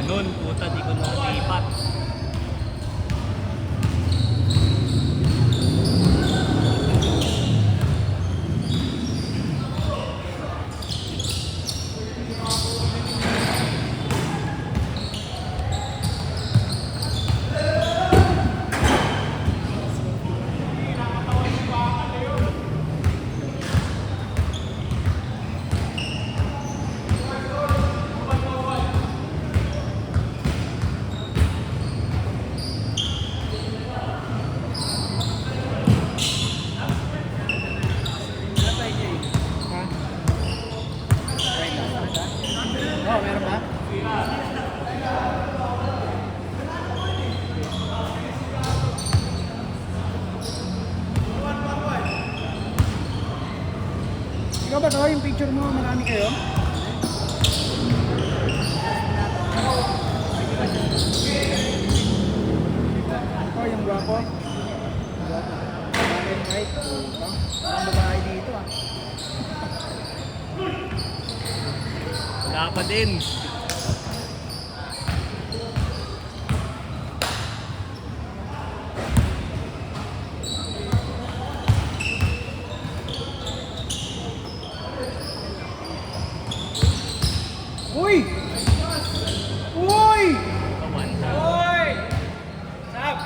Noon, puta, di ko na naipat. Oh, meron ba? Ikaw ba to? Yung picture mo, marami kayo? Ito, yung gwapo. Bakit right? Ang babae dito ah. Wala pa din. Uy! Uy! Kawan. Uy! Sab!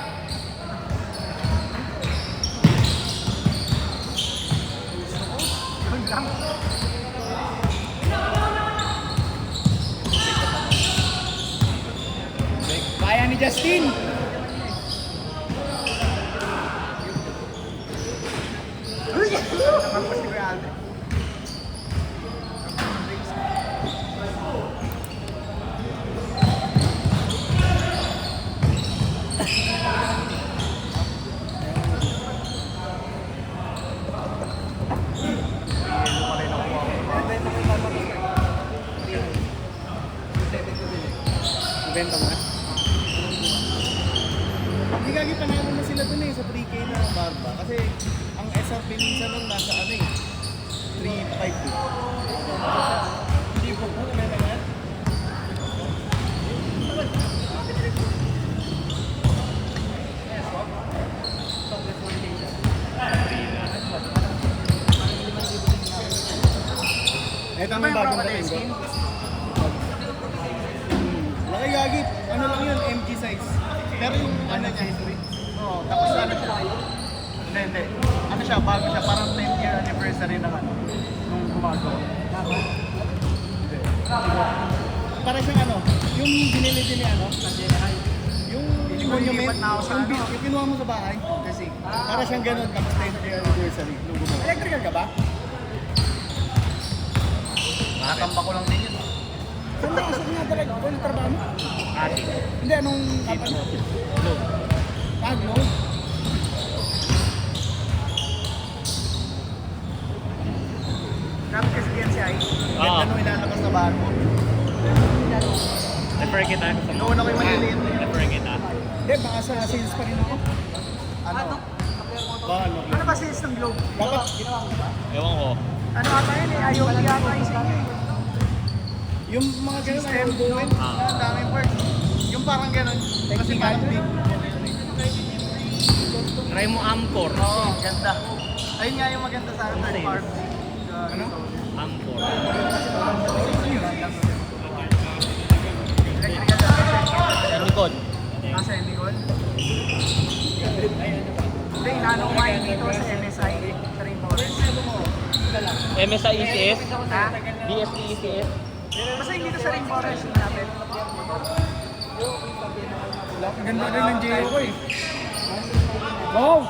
Yun lang. Kaya ni Justin! Uy! Tapos si Kuya Alde. Benta mo na? Hindi gagi panalo na sila dun eh sa 3K na barba. Kasi ang SRP minsan nun nasa ano eh 352. Hindi po po na yan. Ito ang bagong dating ko. Laki gagi, ano lang yun, MG size. Pero yung ano niya, oo, tapos ano siya. Hindi. Ano siya, bago siya, parang 10th year anniversary naman nung gumagawa. Hindi. Para siyang ano, yung binili din ni ano, yung monument, yung kinuha mo sa bahay. Kasi, para siyang ganun, tapos 10th year anniversary nung gumawa. Electrical ka ba? Nakatamba ko lang din yun. Saan nga talaga? Ano trabaho mo? Ati. Hindi, anong company? No. Pagno? Grabe kasi yan siya eh. Oo. Ganda nung ilalabas na bahan mo. Refer kita. Noon ako'y maliliit. Refer kita. Hindi, baka sa sales pa rin ako. Ano? Baka ano? Ano ba sales ng Globe? Dapat, Ewan ko. Ano ata yun eh? Ayaw yata yung sa inyo eh. yung mga ganun ay ang buwin. Ang daming parts. Yung parang ganun. Kasi parang big. Try mo Amcor. Oo, ganda. Ayun nga yung maganda sa third party. Ano? Amcor. Electrical na. Sa likod. Nasa Eligol. Hindi, inaano ko kayo dito sa MSI. Sa Rainforest. MSI ECS. Ha? DFT ECS. Basta hindi dito sa Rainforest. Natin. Ang ganda rin ng GO ko eh. Wow!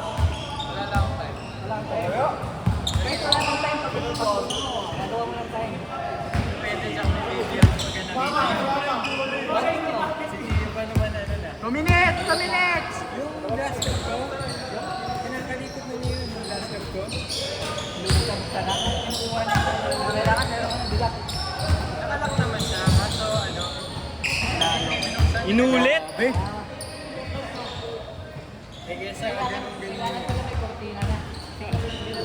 Two minutes! 2 minutes! Yung last step ko, kinakalikot na niyo yung last step ko. Nakalak naman siya, kaso ano, Inulit. eh, kesa ganun.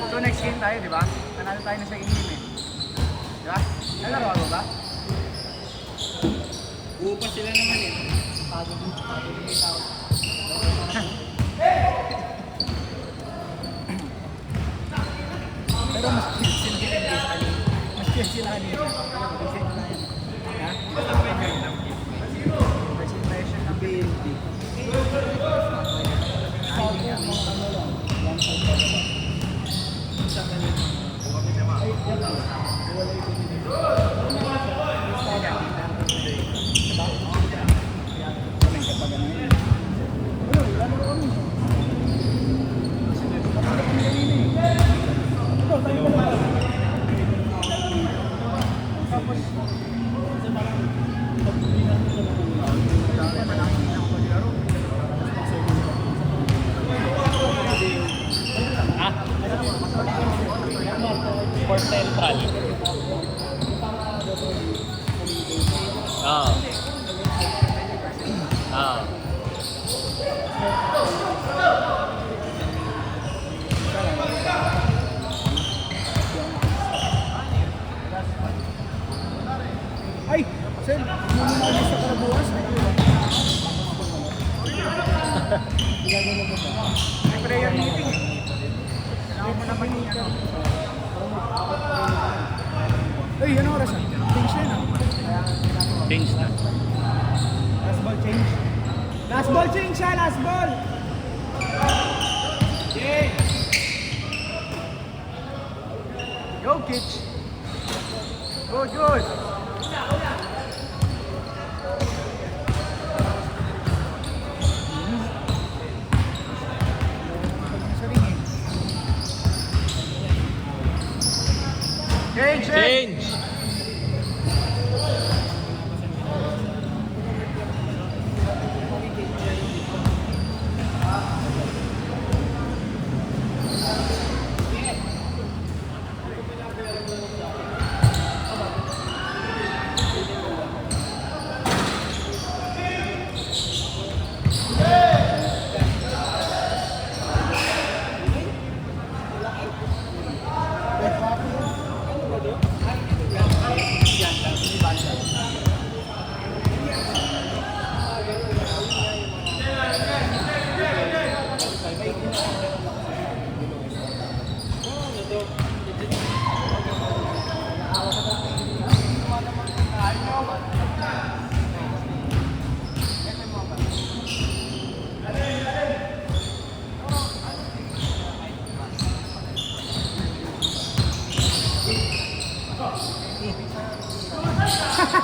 So next game tayo, di ba? Panalo tayo na sa in-game eh. Di ba? Nalaro mo ba? Upa sila naman eh. Pero mas chill sila kanina. Mas chill sila kanina. Kasi na yan. Ha? First impression ng BLT. Ah? For Central. Oo. Oo. Ay! Sel! Muna sa karabuas. May prayer meeting eh. Kailangan mo naman yung ano. Ay, anong oras na? Change na yun ah. Change na. Last ball change. Last ball change siya! Last ball! Go, Kitch! Good, good! Change! Change!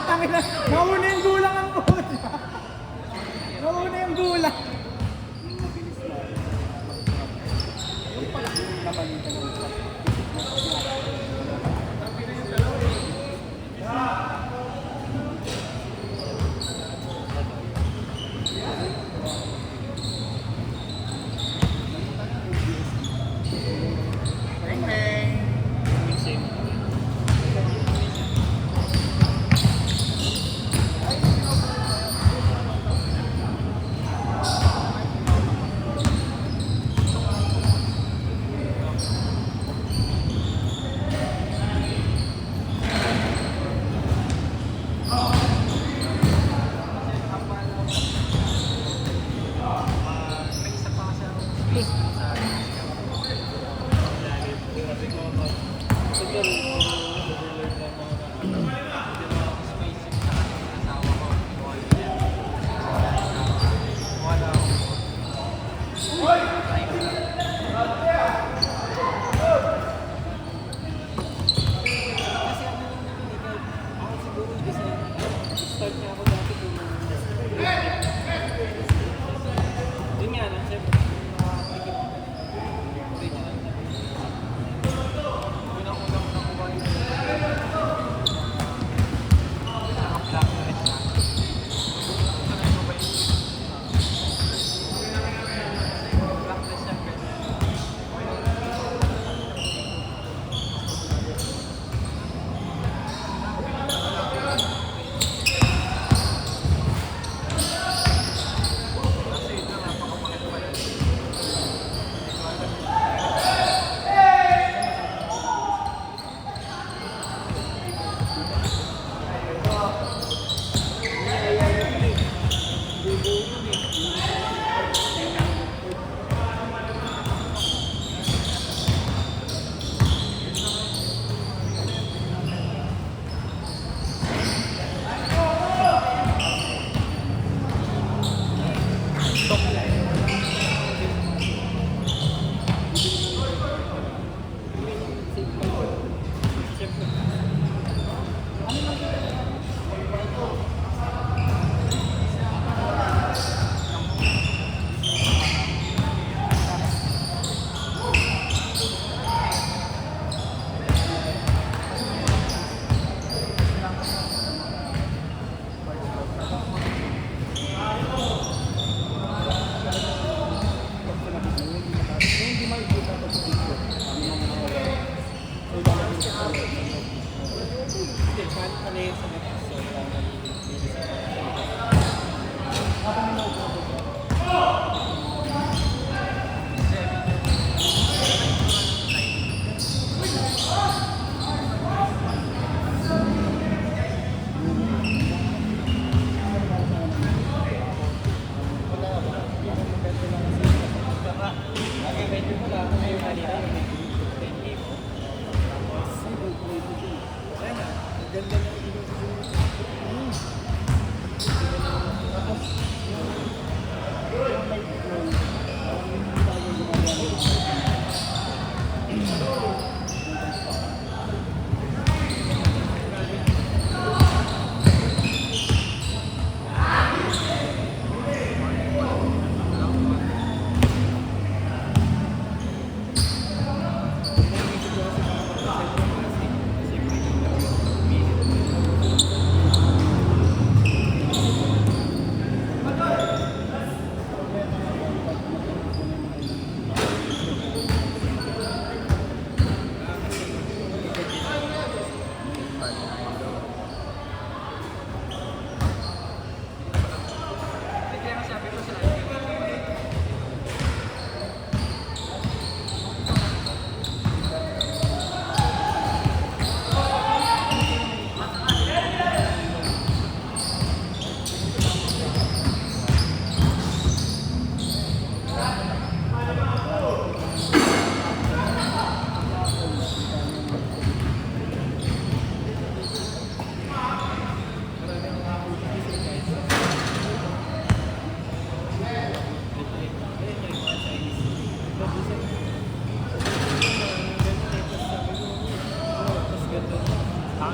Tangina, mauna yung gulang ang puta. Mauna yung gulang.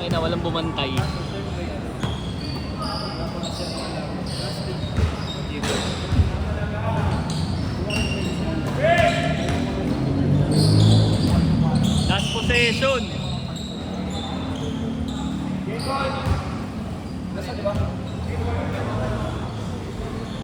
Tangina, walang bumantay. Last possession. Nasa, di ba?